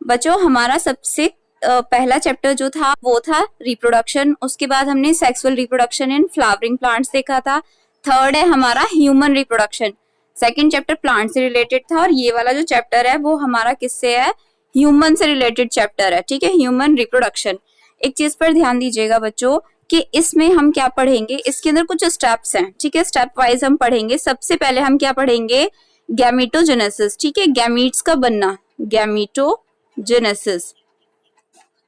बच्चों हमारा सबसे पहला चैप्टर जो था वो था रिप्रोडक्शन, उसके बाद हमने sexual reproduction in flowering plants देखा था। थर्ड है हमारा human reproduction. Second chapter plant से रिलेटेड था और ये वाला जो चैप्टर है वो हमारा किससे है, ह्यूमन से रिलेटेड चैप्टर है, ठीक है, ह्यूमन रिप्रोडक्शन। एक चीज पर ध्यान दीजिएगा बच्चों कि इसमें हम क्या पढ़ेंगे, इसके अंदर कुछ स्टेप्स हैं, ठीक है, स्टेप वाइज हम पढ़ेंगे। सबसे पहले हम क्या पढ़ेंगे, गैमीटोजेनेसिस, ठीक है, गैमीट्स का बनना, गैमीटोजेनेसिस।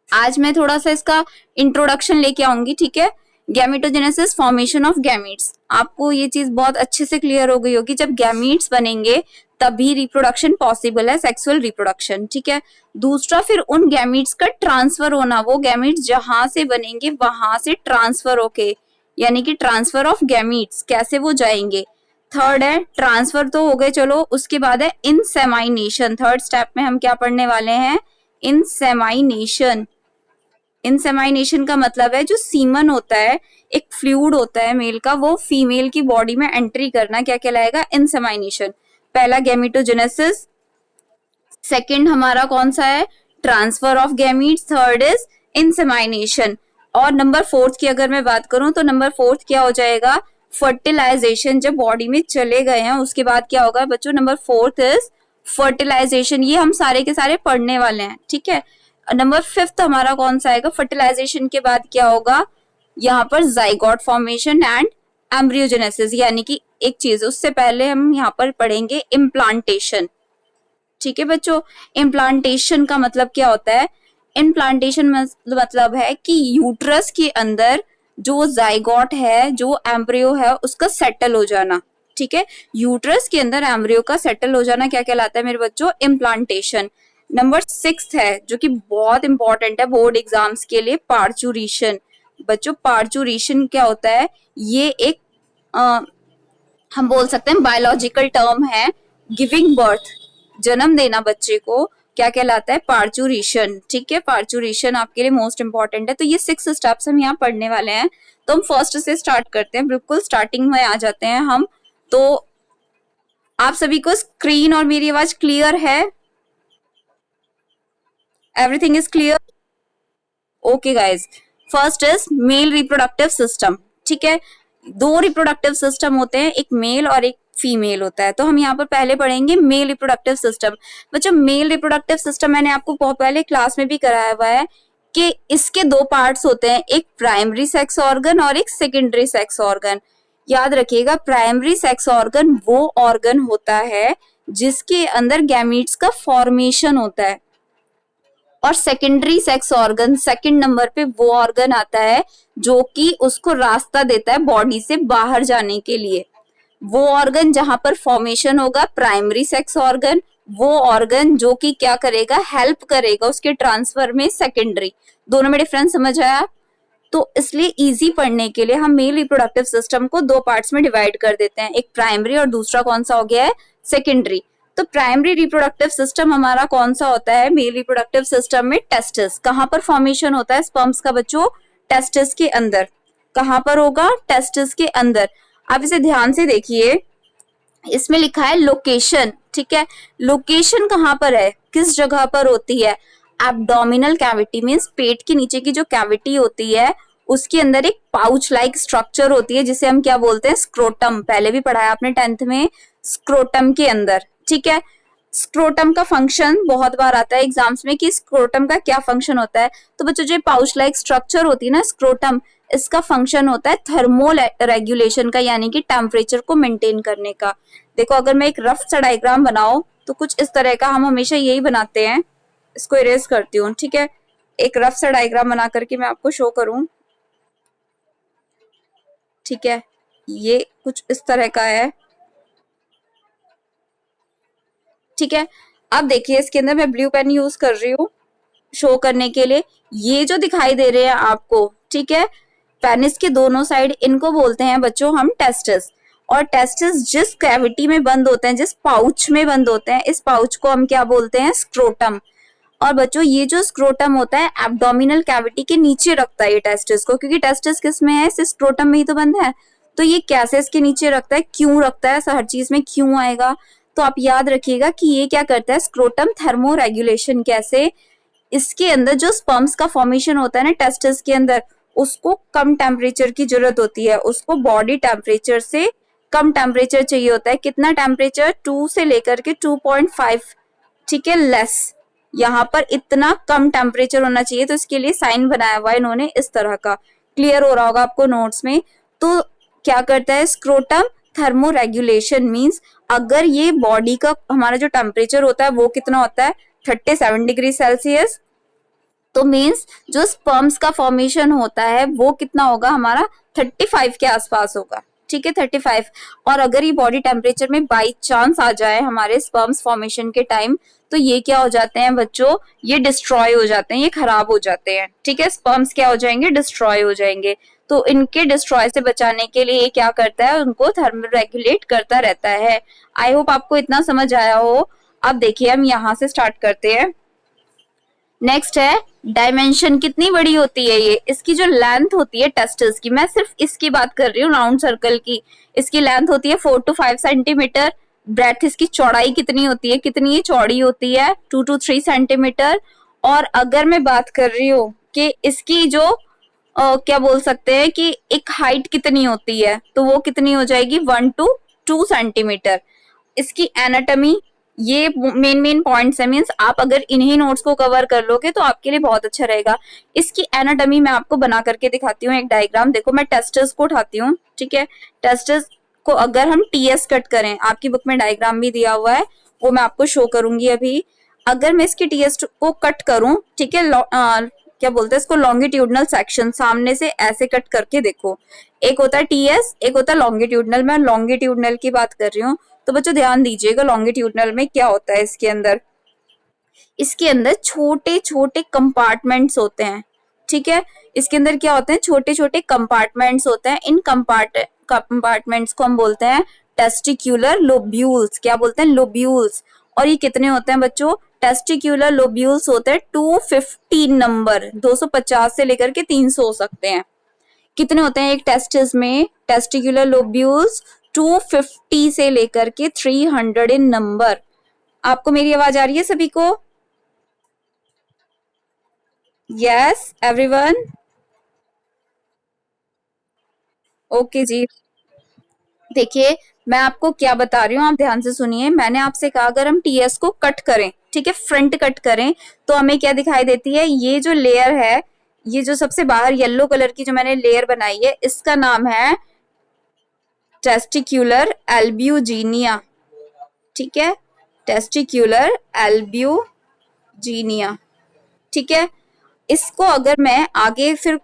आज मैं थोड़ा सा इसका इंट्रोडक्शन लेके आऊंगी, ठीक है। गैमीटोजेनेसिस, फॉर्मेशन ऑफ गैमीट्स। आपको ये चीज बहुत अच्छे से क्लियर हो गई होगी, जब गैमीट्स बनेंगे तभी रिप्रोडक्शन पॉसिबल है, सेक्सुअल रिप्रोडक्शन, ठीक है। दूसरा फिर उन गैमीट्स का ट्रांसफर होना, वो गैमीट्स जहां से बनेंगे वहां से ट्रांसफर होके, यानी कि ट्रांसफर ऑफ गैमीट्स, कैसे वो जाएंगे। थर्ड है ट्रांसफर, तो हो गए, चलो उसके बाद है इंसेमाइनेशन। थर्ड स्टेप में हम क्या पढ़ने वाले हैं, इंसेमाइनेशन। इंसेमाइनेशन का मतलब है जो सीमन होता है, एक फ्लूइड होता है मेल का, वो फीमेल की बॉडी में एंट्री करना, क्या कहलाएगा, इंसेमाइनेशन। पहला गैमीटोजेनेसिस, सेकंड हमारा कौन सा है, transfer of gametes, third is insemination. और नंबर फोर्थ की अगर मैं बात करूं तो नंबर फोर्थ क्या हो जाएगा, फर्टिलाइजेशन। जब बॉडी में चले गए हैं उसके बाद क्या होगा बच्चों, नंबर फोर्थ इज फर्टिलाइजेशन। ये हम सारे के सारे पढ़ने वाले हैं, ठीक है। नंबर फिफ्थ हमारा कौन सा आएगा, फर्टिलाइजेशन के बाद क्या होगा, यहाँ पर जाइगोट फॉर्मेशन एंड एम्ब्रियोजेनेसिस, यानी कि एक चीज उससे पहले हम यहाँ पर पढ़ेंगे इम्प्लांटेशन, ठीक है बच्चों। इम्प्लांटेशन का मतलब क्या होता है, इम्प्लांटेशन मतलब है कि यूट्रस के अंदर जो जाइगोट है, जो एम्ब्रियो है, उसका सेटल हो जाना, ठीक है। यूट्रस के अंदर एम्ब्रियो का सेटल हो जाना क्या कहलाता है मेरे बच्चों, इम्प्लांटेशन। नंबर सिक्स है जो कि बहुत इंपॉर्टेंट है बोर्ड एग्जाम्स के लिए, पार्चुरेशन। बच्चों पार्चुरेशन क्या होता है, ये एक हम बोल सकते हैं बायोलॉजिकल टर्म है, गिविंग बर्थ, जन्म देना बच्चे को, क्या कहलाता है, पार्चुरेशन, ठीक है। पार्चुरेशन आपके लिए मोस्ट इंपॉर्टेंट है। तो ये 6 स्टेप्स हम यहाँ पढ़ने वाले हैं। तो हम फर्स्ट से स्टार्ट करते हैं, बिल्कुल स्टार्टिंग में आ जाते हैं हम। तो आप सभी को स्क्रीन और मेरी आवाज क्लियर है, everything is clear, okay guys. First is male reproductive system, ठीक है। 2 रिप्रोडक्टिव सिस्टम होते हैं, एक मेल और एक फीमेल होता है। तो हम यहाँ पर पहले पढ़ेंगे मेल रिप्रोडक्टिव सिस्टम। बच्चों मेल रिप्रोडक्टिव सिस्टम मैंने आपको बहुत पहले क्लास में भी कराया हुआ है कि इसके 2 पार्ट्स होते हैं, एक प्राइमरी सेक्स ऑर्गन और एक सेकेंडरी सेक्स ऑर्गन। याद रखिएगा, प्राइमरी सेक्स ऑर्गन वो ऑर्गन होता है जिसके अंदर गैमीट्स का फॉर्मेशन होता है, और secondary sex organ second number पे वो ऑर्गन आता है जो कि उसको रास्ता देता है बॉडी से बाहर जाने के लिए। वो ऑर्गन जहां पर फॉर्मेशन होगा प्राइमरी सेक्स ऑर्गन, वो ऑर्गन जो कि क्या करेगा, हेल्प करेगा उसके ट्रांसफर में सेकेंडरी। दोनों में डिफरेंस समझ आया। तो इसलिए इजी पढ़ने के लिए हम मेल रिप्रोडक्टिव सिस्टम को 2 पार्ट्स में डिवाइड कर देते हैं, एक प्राइमरी और दूसरा कौन सा हो गया है, सेकेंडरी। तो प्राइमरी रिप्रोडक्टिव सिस्टम हमारा कौन सा होता है, मेल रिप्रोडक्टिव सिस्टम में टेस्टिस। कहां पर फॉर्मेशन होता है स्पर्म्स का बच्चों, टेस्टिस के अंदर। कहां पर होगा, टेस्टिस के अंदर। आप इसे ध्यान से देखिए, इसमें लिखा है लोकेशन, ठीक है। लोकेशन कहां पर है, किस जगह पर होती है, एब्डोमिनल कैविटी मींस पेट के नीचे की जो कैविटी होती है उसके अंदर एक पाउच लाइक स्ट्रक्चर होती है जिसे हम क्या बोलते हैं, स्क्रोटम। पहले भी पढ़ाया आपने 10th में, स्क्रोटम के अंदर, ठीक है। स्क्रोटम का फंक्शन बहुत बार आता है एग्जाम्स में कि स्क्रोटम का क्या फंक्शन होता है। तो बच्चों जो पाउच लाइक स्ट्रक्चर होती है ना स्क्रोटम, इसका फंक्शन होता है थर्मो रेगुलेशन का, यानी कि टेम्परेचर को मेंटेन करने का। देखो अगर मैं एक रफ सा डायग्राम बनाऊं तो कुछ इस तरह का, हम हमेशा यही बनाते हैं। इसको इरेज करती हूँ, ठीक है। एक रफ सा डायग्राम बना करके मैं आपको शो करूं, ठीक है। ये कुछ इस तरह का है, ठीक है। अब देखिए इसके अंदर मैं ब्लू पेन यूज कर रही हूँ शो करने के लिए। ये जो दिखाई दे रहे हैं आपको, ठीक है, पेनिस के दोनों साइड, इनको बोलते हैं बच्चों हम टेस्टिस। और टेस्टिस जिस कैविटी में बंद होते हैं, जिस पाउच में बंद होते हैं, इस पाउच को हम क्या बोलते हैं, स्क्रोटम। और बच्चों ये जो स्क्रोटम होता है एब्डोमिनल कैविटी के नीचे रखता है ये टेस्टिस को, क्योंकि टेस्टिस किस में है, सिर्फ स्क्रोटम में ही तो बंद है। तो ये कैसे इसके नीचे रखता है, क्यों रखता है, हर चीज में क्यों आएगा। तो आप याद रखिएगा कि ये क्या करता है, स्क्रोटम थर्मो रेगुलेशन। कैसे? इसके अंदर जो स्पर्म्स का फॉर्मेशन होता है ना टेस्टिस के अंदर, उसको कम टेम्परेचर की जरूरत होती है, उसको बॉडी टेम्परेचर से कम टेम्परेचर चाहिए होता है। कितना टेम्परेचर? 2 से लेकर के 2.5, ठीक है, लेस। यहाँ पर इतना कम टेम्परेचर होना चाहिए, तो इसके लिए साइन बनाया हुआ है इन्होंने इस तरह का। क्लियर हो रहा होगा आपको नोट्स में। तो क्या करता है स्क्रोटम थर्मो रेगुलेशन, मीन्स अगर ये बॉडी का हमारा जो टेम्परेचर होता है वो कितना होता है 37 डिग्री सेल्सियस, तो मीन्स जो स्पर्म्स का फॉर्मेशन होता है वो कितना होगा हमारा 35 के आसपास होगा, ठीक है 35। और अगर ये बॉडी टेम्परेचर में बाई चांस आ जाए हमारे स्पर्म्स फॉर्मेशन के टाइम, तो ये क्या हो जाते हैं बच्चों, ये डिस्ट्रॉय हो जाते हैं, ये खराब हो जाते हैं, ठीक है। स्पर्म्स क्या हो जाएंगे, डिस्ट्रॉय हो जाएंगे। तो इनके डिस्ट्रॉय से बचाने के लिए ये क्या करता है, उनको थर्मल रेगुलेट करता रहता है। आई होप आपको इतना समझ आया हो। अब देखिए हम यहाँ से स्टार्ट करते हैं। नेक्स्ट है डायमेंशन, कितनी बड़ी होती है ये, इसकी जो लेंथ होती है टेस्टिस की, मैं सिर्फ इसकी बात कर रही हूँ राउंड सर्कल की, इसकी लेंथ होती है 4 to 5 सेंटीमीटर। ब्रेथ इसकी चौड़ाई कितनी होती है, कितनी ये चौड़ी होती है 2 to 3 सेंटीमीटर। और अगर मैं बात कर रही हूँ कि इसकी जो क्या बोल सकते हैं कि एक हाइट कितनी होती है, तो वो कितनी हो जाएगी 1 to 2 सेंटीमीटर। इसकी एनाटॉमी, ये मेन पॉइंट्स है, मीन्स आप अगर इन्हीं नोट्स को कवर कर लोगे तो आपके लिए बहुत अच्छा रहेगा। इसकी एनाटॉमी मैं आपको बना करके दिखाती हूँ एक डायग्राम। देखो मैं टेस्टिस को उठाती हूँ, ठीक है। टेस्टिस को अगर हम टीएस कट करें, आपकी बुक में डायग्राम भी दिया हुआ है, वो मैं आपको शो करूंगी अभी। अगर मैं इसकी टीएस को कट करूं, ठीक है, क्या बोलते हैं इसको, लॉन्गिट्यूडनल सेक्शन, सामने से ऐसे कट करके देखो, एक होता है टीएस, एक होता है लॉन्गिट्यूडनल। मैं लॉन्गिट्यूडनल की बात कर रही हूँ। तो बच्चों ध्यान दीजिएगा लॉन्गिट्यूडनल में क्या होता है, इसके अंदर छोटे छोटे कंपार्टमेंट्स होते हैं, ठीक है। इसके अंदर क्या होते हैं, छोटे छोटे कंपार्टमेंट्स होते हैं। इन कंपार्टमेंट्स को हम बोलते हैं टेस्टिक्यूलर लोब्यूल्स। क्या बोलते हैं, लोब्यूल्स। और ये कितने होते हैं बच्चों, टेस्टिक्यूलर लोब्यूल्स होते हैं 215 नंबर, 250 से लेकर के 300 हो सकते हैं। कितने होते हैं एक टेस्टिस में, टेस्टिकुलर लोब्यूल्स 250 से लेकर के 300 इन नंबर। आपको मेरी आवाज आ रही है सभी को? यस एवरीवन, ओके जी। देखिए मैं आपको क्या बता रही हूँ, आप ध्यान से सुनिए। मैंने आपसे कहा अगर हम टीएस को कट करें, ठीक है, फ्रंट कट करें, तो हमें क्या दिखाई देती है, ये जो लेयर है, ये जो सबसे बाहर येलो कलर की जो मैंने लेयर बनाई है, इसका नाम है टेस्टिक्यूलर एल्ब्यूजीनिया, ठीक है, टेस्टिक्यूलर एल्ब्यूजीनिया, ठीक है। इसको अगर मैं आगे फिर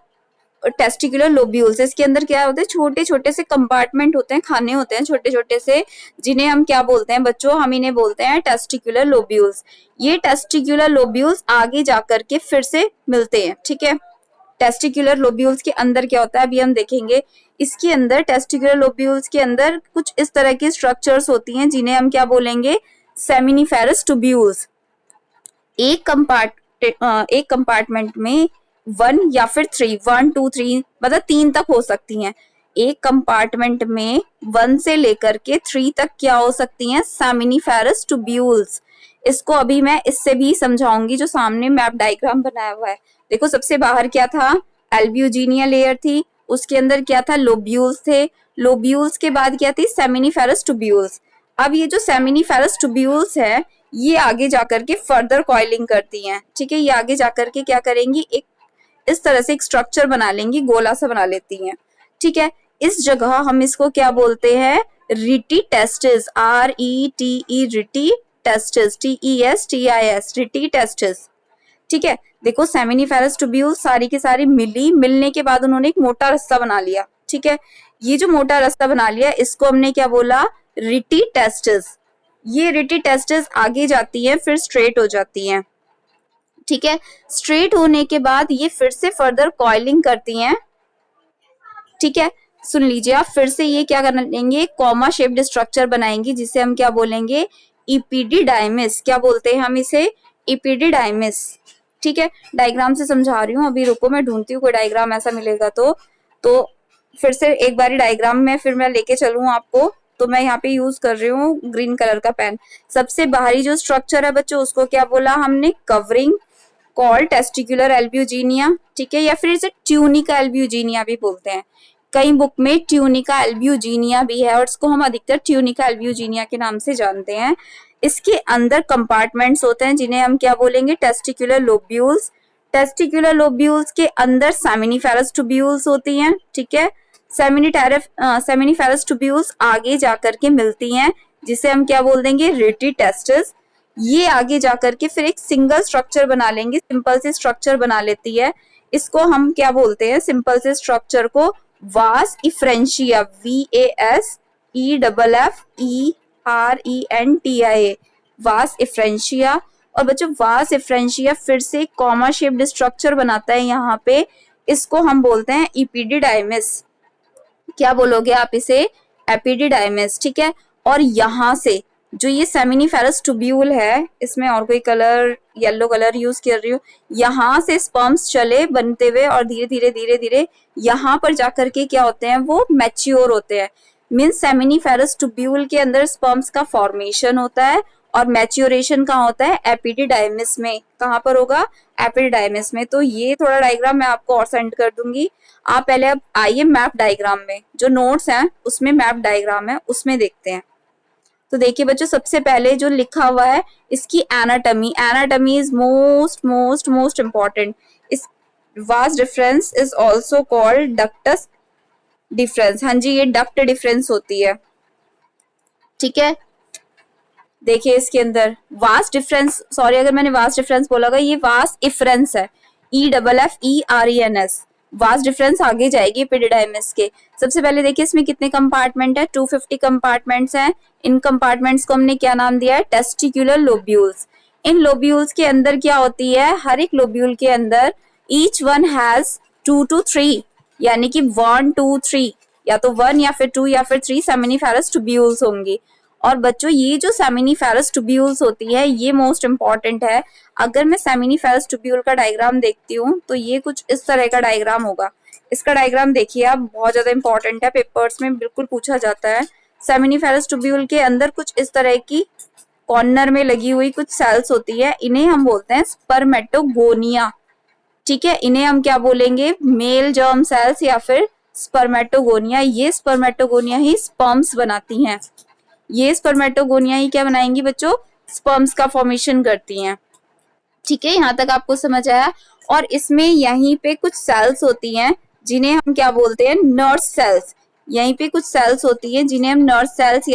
टेस्टिकुलर लोब्यूल्स, इसके अंदर क्या होते हैं, छोटे छोटे से कंपार्टमेंट होते हैं, खाने होते हैं छोटे छोटे से, जिन्हें हम क्या बोलते हैं बच्चों, हम इन्हें बोलते हैं टेस्टिकुलर लोब्यूल्स। ये टेस्टिकुलर लोब्यूल्स आगे जाकर के फिर से मिलते हैं, ठीक है। टेस्टिकुलर लोब्यूल्स के अंदर क्या होता है अभी हम देखेंगे। इसके अंदर टेस्टिकुलर लोब्यूल्स के अंदर कुछ इस तरह की स्ट्रक्चर्स होती हैं जिन्हें हम क्या बोलेंगे, सेमिनिफेरस ट्यूब्यूल्स। एक कंपार्टमेंट में 1 या फिर 3, 1 2 3 मतलब 3 तक हो सकती हैं। एक कंपार्टमेंट में 1 से लेकर के 3 तक क्या हो सकती हैं, सेमिनिफेरस ट्यूब्यूल्स। इसको अभी मैं इससे भी समझाऊंगी, जो सामने मैप डायग्राम बनाया हुआ है। देखो सबसे बाहर क्या था, एल्ब्यूजीनिया लेयर थी, उसके अंदर क्या था, लोब्यूल्स थे। लोब्यूल्स के बाद क्या थी, सेमिनिफेरस ट्यूब्यूल्स। अब ये जो सेमिनिफेरस ट्यूब्यूल्स है, ये आगे जाकर के फर्दर कॉइलिंग करती हैं, ठीक है। ये आगे जाकर के क्या करेंगी, एक इस तरह से एक स्ट्रक्चर बना लेंगी, गोला सा बना लेती हैं, ठीक है। इस जगह हम इसको क्या बोलते हैं, रिटी testis, RETE, रिटी testis, TESTIS, रिटी testis, ठीक है। देखो सेमिनिफेरस ट्यूब्यूल सारी की सारी मिलने के बाद उन्होंने एक मोटा रास्ता बना लिया, ठीक है। ये जो मोटा रास्ता बना लिया, इसको हमने क्या बोला, रिटी टेस्टिस। ये रिटी टेस्टिस आगे जाती है, फिर स्ट्रेट हो जाती है, ठीक है। स्ट्रेट होने के बाद ये फिर से फर्दर कॉइलिंग करती हैं, ठीक है। सुन लीजिए आप, फिर से ये क्या कर लेंगे, कॉमा शेप्ड स्ट्रक्चर बनाएंगे, जिसे हम क्या बोलेंगे, इपीडिडाइमिस। क्या बोलते हैं हम इसे, इपीडिडाइमिस, ठीक है। डायग्राम से समझा रही हूँ, अभी रुको मैं ढूंढती हूँ कोई डायग्राम ऐसा मिलेगा तो फिर से एक बारी डायग्राम में फिर मैं लेके चलूँ आपको। तो मैं यहाँ पे यूज कर रही हूँ ग्रीन कलर का पेन। सबसे बाहरी जो स्ट्रक्चर है बच्चों, उसको क्या बोला हमने, कवरिंग, कॉल्ड टेस्टिकुलर एल्ब्यूजीनिया, ठीक है, या फिर इसे ट्यूनिका एल्ब्यूजीनिया भी बोलते हैं। कई बुक में ट्यूनिका एल्ब्यूजीनिया भी है और इसको हम अधिकतर ट्यूनिका एल्ब्यूजीनिया के नाम से जानते हैं। इसके अंदर कंपार्टमेंट्स होते हैं जिन्हें हम क्या बोलेंगे, टेस्टिकुलर लोब्यूल्स। टेस्टिकुलर लोब्यूल्स के अंदर सेमिनिफेरस ट्यूब्यूल्स होती हैं, ठीक है। सेमिनिफेरस ट्यूब्यूल्स आगे जाकर के मिलती हैं, जिसे हम क्या बोल देंगे, रेटी टेस्टिस। ये आगे जाकर के फिर एक सिंगल स्ट्रक्चर बना लेंगे, सिंपल से स्ट्रक्चर बना लेती है। इसको हम क्या बोलते हैं, सिंपल से स्ट्रक्चर को वास इफ्रेंशिया, VASEFFERENTIA, वास इफ्रेंशिया। और बच्चों वास इफ्रेंशिया फिर से कॉमा शेप्ड स्ट्रक्चर बनाता है यहाँ पे, इसको हम बोलते हैं इपिडिडाइमिस। क्या बोलोगे आप इसे, एपिडिडाइमिस, ठीक है। और यहाँ से जो ये सेमिनिफेरस ट्यूब्यूल है, इसमें और कोई कलर, येलो कलर यूज कर रही हूँ, यहाँ से स्पर्म्स चले बनते हुए और धीरे धीरे धीरे धीरे यहाँ पर जाकर के क्या होते हैं, वो मैच्योर होते हैं। मीन्स सेमिनिफेरस ट्यूब्यूल के अंदर स्पर्म्स का फॉर्मेशन होता है और मैच्योरेशन कहाँ होता है, एपिडिडाइमिस में। कहाँ पर होगा, एपिडिडाइमिस में। तो ये थोड़ा डायग्राम मैं आपको और सेंड कर दूंगी। आप पहले अब आइए मैप डायग्राम में, जो नोट्स हैं उसमें मैप डायग्राम है, उसमें देखते हैं। तो देखिए बच्चों, सबसे पहले जो लिखा हुआ है इसकी anatomy, anatomy is most most most important. इस vas deferens is also called ductus deferens. हाँ जी, ये डक्ट डिफरेंस होती है, ठीक है। देखिए इसके अंदर वास्ट डिफरेंस, सॉरी अगर मैंने वास्ट डिफरेंस बोला होगा, ये वास्ट इफरेंस है, EFFERENS। वास्ट डिफरेंस आगे जाएगी एपिडिडाइमिस के। सबसे पहले देखिए इसमें कितने कंपार्टमेंट है, 250 कंपार्टमेंट्स हैं। इन कंपार्टमेंट्स को हमने क्या नाम दिया है, टेस्टिकुलर लोब्यूल्स। इन लोब्यूल्स के अंदर क्या होती है, हर एक लोब्यूल के अंदर ईच वन हैज 2 to 3, यानी कि 1 2 3, या तो 1 या फिर 2 या फिर 3 सेमिनिफेरस ट्यूब्यूल्स होंगी। और बच्चों ये जो सेमिनिफेरस ट्यूब्यूल्स होती है ये मोस्ट इंपॉर्टेंट है। अगर मैं सेमिनिफेरस ट्यूब्यूल का डायग्राम देखती हूँ तो ये कुछ इस तरह का डायग्राम होगा। इसका डायग्राम देखिए आप, बहुत ज्यादा इंपॉर्टेंट है, पेपर्स में बिल्कुल पूछा जाता है। सेमिनिफेरस ट्यूब्यूल के अंदर कुछ इस तरह की कॉर्नर में लगी हुई कुछ सेल्स होती है, इन्हें हम बोलते हैं स्पर्मेटोगोनिया, ठीक है। इन्हें हम क्या बोलेंगे, मेल जर्म सेल्स या फिर स्पर्मेटोगोनिया। ये स्पर्मेटोगोनिया ही स्पर्म्स बनाती हैं। ये स्पर्मेटोगोनिया ही क्या बनाएंगी बच्चों, स्पर्म्स का फॉर्मेशन करती हैं, ठीक है। यहाँ तक आपको समझ आया। और इसमें यहीं पे कुछ सेल्स होती हैं जिन्हें हम क्या बोलते हैं, नर्स सेल्स। यहीं पे कुछ सेल्स होती हैं जिन्हें हम नर्स सेल्स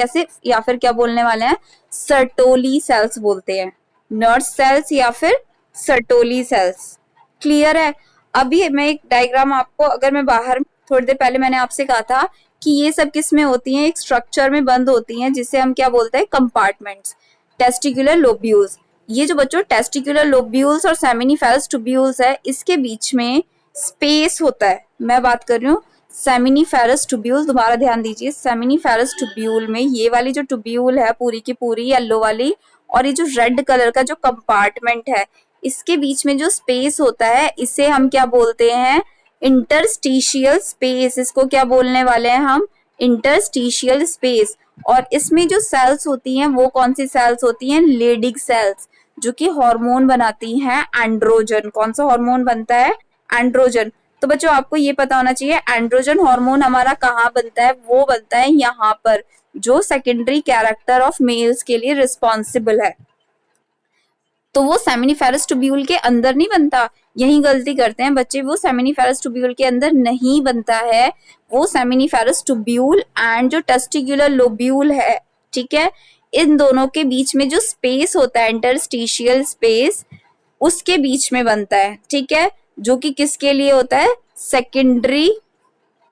या फिर क्या बोलने वाले हैं, सर्टोली सेल्स बोलते हैं। नर्स सेल्स या फिर सर्टोली सेल्स, क्लियर है। अभी मैं एक डायग्राम आपको, अगर मैं बाहर, थोड़ी देर पहले मैंने आपसे कहा था कि ये सब किस में होती हैं, एक स्ट्रक्चर में बंद होती हैं जिसे हम क्या बोलते हैं, कंपार्टमेंट्स, टेस्टिकुलर लोब्यूल्स। ये जो बच्चों टेस्टिकुलर लोब्यूल्स और सेमिनिफेरस ट्यूब्यूल्स है, इसके बीच में स्पेस होता है। मैं बात कर रही हूँ सेमिनिफेरस ट्यूब्यूल, दोबारा ध्यान दीजिए, सेमिनिफेरस ट्यूब्यूल में ये वाली जो ट्यूब्यूल है पूरी की पूरी येलो वाली, और ये जो रेड कलर का जो कंपार्टमेंट है, इसके बीच में जो स्पेस होता है इसे हम क्या बोलते हैं, इंटरस्टिशियल स्पेस। इसको क्या बोलने वाले हैं हम, इंटरस्टिशियल स्पेस। और इसमें जो सेल्स होती हैं वो कौन सी सेल्स होती हैं, लेडिग सेल्स, जो कि हार्मोन बनाती हैं, एंड्रोजन। कौन सा हार्मोन बनता है, एंड्रोजन। तो बच्चों आपको ये पता होना चाहिए एंड्रोजन हार्मोन हमारा कहाँ बनता है, वो बनता है यहाँ पर, जो सेकेंडरी कैरेक्टर ऑफ मेल्स के लिए रिस्पॉन्सिबल है। तो वो सेमिनिफेरस ट्यूब्यूल के अंदर नहीं बनता। यही गलती करते हैं बच्चे, वो सेमिनिफेरस ट्यूब्यूल के अंदर नहीं बनता है। वो सेमिनिफेरस ट्यूब्यूल एंड जो टेस्टिकुलर लोब्यूल है, ठीक है, इन दोनों के बीच में जो स्पेस होता है, इंटरस्टिशियल स्पेस, उसके बीच में बनता है, ठीक है। जो कि किसके लिए होता है, सेकेंडरी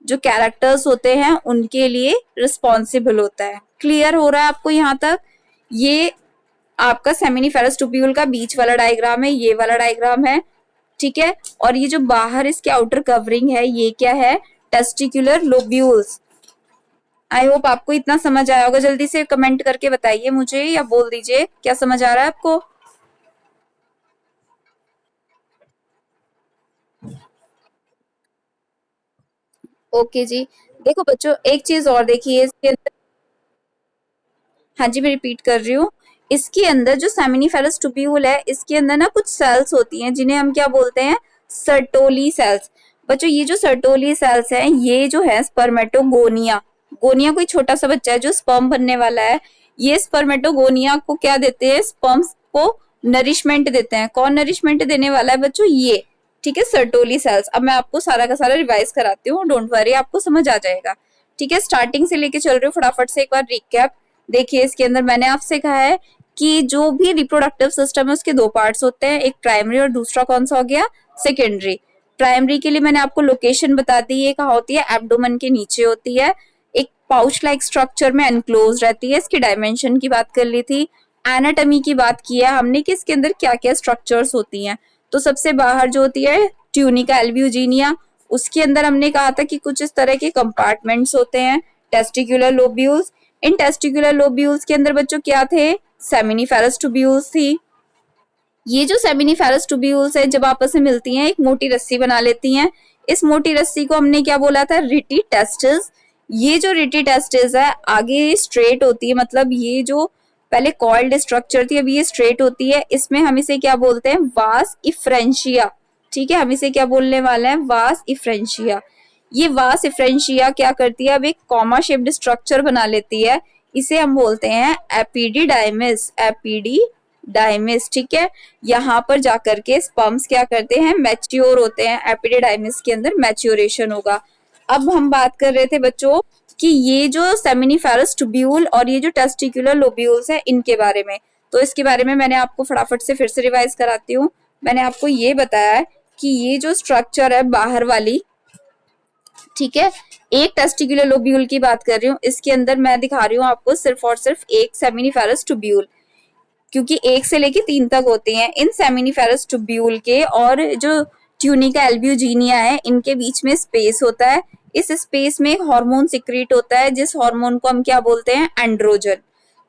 जो कैरेक्टर्स होते हैं उनके लिए रिस्पॉन्सिबल होता है। क्लियर हो रहा है आपको यहाँ तक। ये आपका सेमिनिफेरस ट्यूब्यूल का बीच वाला डायग्राम है, ये वाला डायग्राम है, ठीक है। और ये जो बाहर इसके आउटर कवरिंग है, ये क्या है, टेस्टिकुलर लोब्यूल्स। आई होप आपको इतना समझ आया होगा। जल्दी से कमेंट करके बताइए मुझे, या बोल दीजिए क्या समझ आ रहा है आपको। ओके जी। देखो बच्चों एक चीज और देखिए इसके अंदर, हाँ जी, मैं रिपीट कर रही हूँ। इसके अंदर जो सेमिनिफेरस ट्यूब्यूल है, इसके अंदर ना कुछ सेल्स होती हैं जिन्हें हम क्या बोलते हैं, सर्टोली सेल्स। बच्चों ये जो सर्टोली सेल्स हैं, ये जो है स्पर्मेटोगोनिया, गोनिया कोई छोटा सा बच्चा है जो स्पर्म बनने वाला है, ये स्पर्मेटोगोनिया को क्या देते हैं, स्पर्म्स को नरिशमेंट देते हैं। कौन नरिशमेंट देने वाला है बच्चों, ये, ठीक है, सर्टोली सेल्स। अब मैं आपको सारा का सारा रिवाइज कराती हूँ, डोंट वरी, आपको समझ आ जाएगा। ठीक है, स्टार्टिंग से लेके चल रही हूँ, फटाफट से एक बार रिकैप। देखिए इसके अंदर मैंने आपसे कहा है कि जो भी रिप्रोडक्टिव सिस्टम है उसके दो पार्ट्स होते हैं, एक प्राइमरी और दूसरा कौन सा हो गया, सेकेंडरी। प्राइमरी के लिए मैंने आपको लोकेशन बता दी, ये कहाँ होती है, एब्डोमेन के नीचे होती है, एक पाउच लाइक स्ट्रक्चर में एनक्लोज रहती है। इसके डायमेंशन की बात कर ली थी, एनाटॉमी की बात की है हमने कि इसके अंदर क्या क्या स्ट्रक्चर्स होती हैं। तो सबसे बाहर जो होती है ट्यूनिका एल्ब्यूजिनिया, उसके अंदर हमने कहा था कि कुछ इस तरह के कंपार्टमेंट्स होते हैं, टेस्टिकुलर लोब्यूल्स। इन टेस्टिकुलर लोब्यूल्स के अंदर बच्चों क्या थे, सेमिनिफेरस ट्यूब्यूल्स थी। ये जो सेमिनिफेरस ट्यूब्यूल्स है जब आपस में मिलती हैं एक मोटी रस्सी बना लेती हैं। इस मोटी रस्सी को हमने क्या बोला था, रिटी टेस्टिस। ये जो रिटी टेस्टिस है आगे स्ट्रेट होती है, मतलब ये जो पहले कॉइल्ड स्ट्रक्चर थी अभी ये स्ट्रेट होती है। इसमें हम इसे क्या बोलते हैं, वास इफ्रेंशिया। ठीक है, हम इसे क्या बोलने वाले हैं, वास इफ्रेंशिया। ये वास इफ्रेंशिया क्या करती है, अब एक कॉमा शेप्ड स्ट्रक्चर बना लेती है, इसे हम बोलते हैं एपिडिडाइमिस, एपिडिडाइमिस। ठीक है, यहाँ पर जाकर के स्पर्म्स क्या करते हैं, मैच्योर होते हैं, एपिडिडाइमिस के अंदर मैच्योरेशन होगा। अब हम बात कर रहे थे बच्चों कि ये जो सेमिनिफेरस ट्यूब्यूल और ये जो टेस्टिकुलर लोब्यूल्स है इनके बारे में, तो इसके बारे में मैंने आपको फटाफट से फिर से रिवाइज कराती हूँ। मैंने आपको ये बताया है कि ये जो स्ट्रक्चर है बाहर वाली, ठीक है, एक टेस्टिकुलर लोब्यूल की बात कर रही हूँ, इसके अंदर मैं दिखा रही हूँ आपको सिर्फ और सिर्फ एक सेमिनिफेरस ट्यूब्यूल, क्योंकि एक से लेके 3 तक होते हैं। इन सेमिनिफेरस ट्यूब्यूल के और जो ट्यूनिका एल्ब्यूजिनिया है इनके बीच में स्पेस होता है। इस स्पेस में एक हार्मोन सिक्रीट होता है जिस हार्मोन को हम क्या बोलते हैं, एंड्रोजन।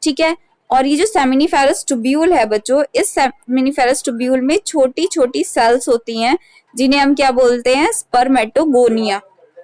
ठीक है, और ये जो सेमिनिफेरस ट्यूब्यूल है बच्चों, इस सेमिनिफेरस ट्यूब्यूल में छोटी छोटी सेल्स होती हैं जिन्हें हम क्या बोलते हैं, स्पर्मेटोगोनिया,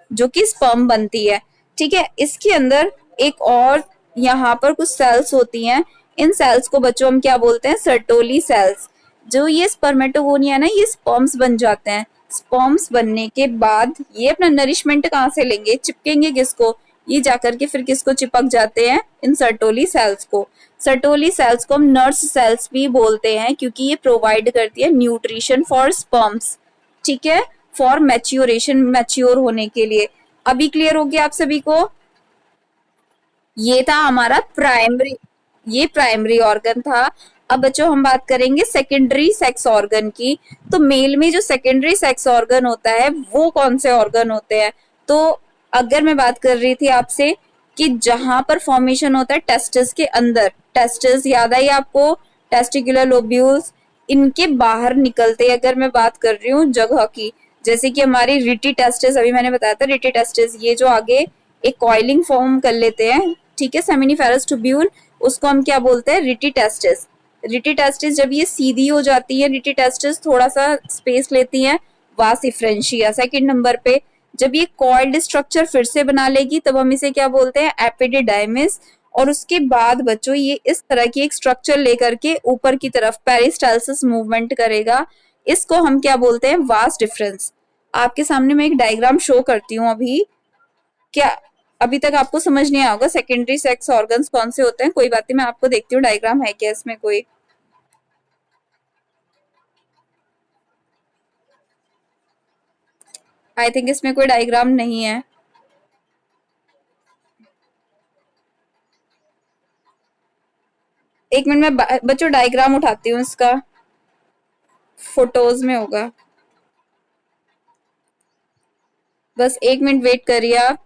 जो कि स्पर्म बनती है। ठीक है, इसके अंदर एक और यहाँ पर कुछ सेल्स होती हैं, इन सेल्स को बच्चों हम क्या बोलते हैं, सर्टोली सेल्स। जो ये स्पर्मेटोगोनिया ना, ये स्पर्म्स बन जाते हैं। स्पर्म्स बनने के बाद ये अपना नरिशमेंट कहाँ से लेंगे, चिपकेंगे किसको, ये जाकर के फिर किसको चिपक जाते हैं, इन सर्टोली सेल्स को। सर्टोली सेल्स को हम नर्स सेल्स भी बोलते हैं क्योंकि ये प्रोवाइड करती है न्यूट्रिशन फॉर स्पर्म्स। ठीक है, फॉर मैच्योरेशन, मैच्योर होने के लिए। अभी क्लियर हो गया आप सभी को। ये था हमारा प्राइमरी, ये प्राइमरी ऑर्गन था। अब बच्चों हम बात करेंगे सेकेंडरी सेक्स ऑर्गन की। तो मेल में जो सेकेंडरी सेक्स ऑर्गन होता है वो कौन से ऑर्गन होते हैं, तो अगर मैं बात कर रही थी आपसे कि जहां पर फॉर्मेशन होता है टेस्टिस के अंदर, टेस्टिस याद आई आपको, टेस्टिकुलर लोब्यूल्स, इनके बाहर निकलते, अगर मैं बात कर रही हूँ जगह की, जैसे कि हमारी रिटी टेस्टिस, अभी मैंने बताया था रिटी टेस्टिस, ये जो आगे एक कॉइलिंग फॉर्म कर लेते हैं, ठीक है, सेमिनिफेरस ट्यूब्यूल, उसको हम क्या बोलते हैं, रिटी टेस्टिस। रिटी टेस्टिस जब ये सीधी हो जाती है, रिटी टेस्टिस थोड़ा सा स्पेस लेती है, वास इफ्रेंशिया सेकंड नंबर पे। जब ये कॉइल्ड स्ट्रक्चर फिर से बना लेगी तब हम इसे क्या बोलते हैं, एपिडिडाइमिस। और उसके बाद बच्चों ये इस तरह की एक स्ट्रक्चर लेकर के ऊपर की तरफ पेरिस्टालसिस मूवमेंट करेगा, इसको हम क्या बोलते हैं, वास डिफरेंस। आपके सामने मैं एक डायग्राम शो करती हूँ अभी। क्या अभी तक आपको समझ नहीं आया होगा सेकेंडरी सेक्स ऑर्गन्स कौन से होते हैं, कोई बात नहीं, मैं आपको देखती हूँ डायग्राम है क्या इसमें कोई। आई थिंक इसमें कोई डायग्राम नहीं है। एक मिनट में बच्चों डायग्राम उठाती हूँ इसका, फोटोज में होगा, बस एक मिनट वेट करिए आप।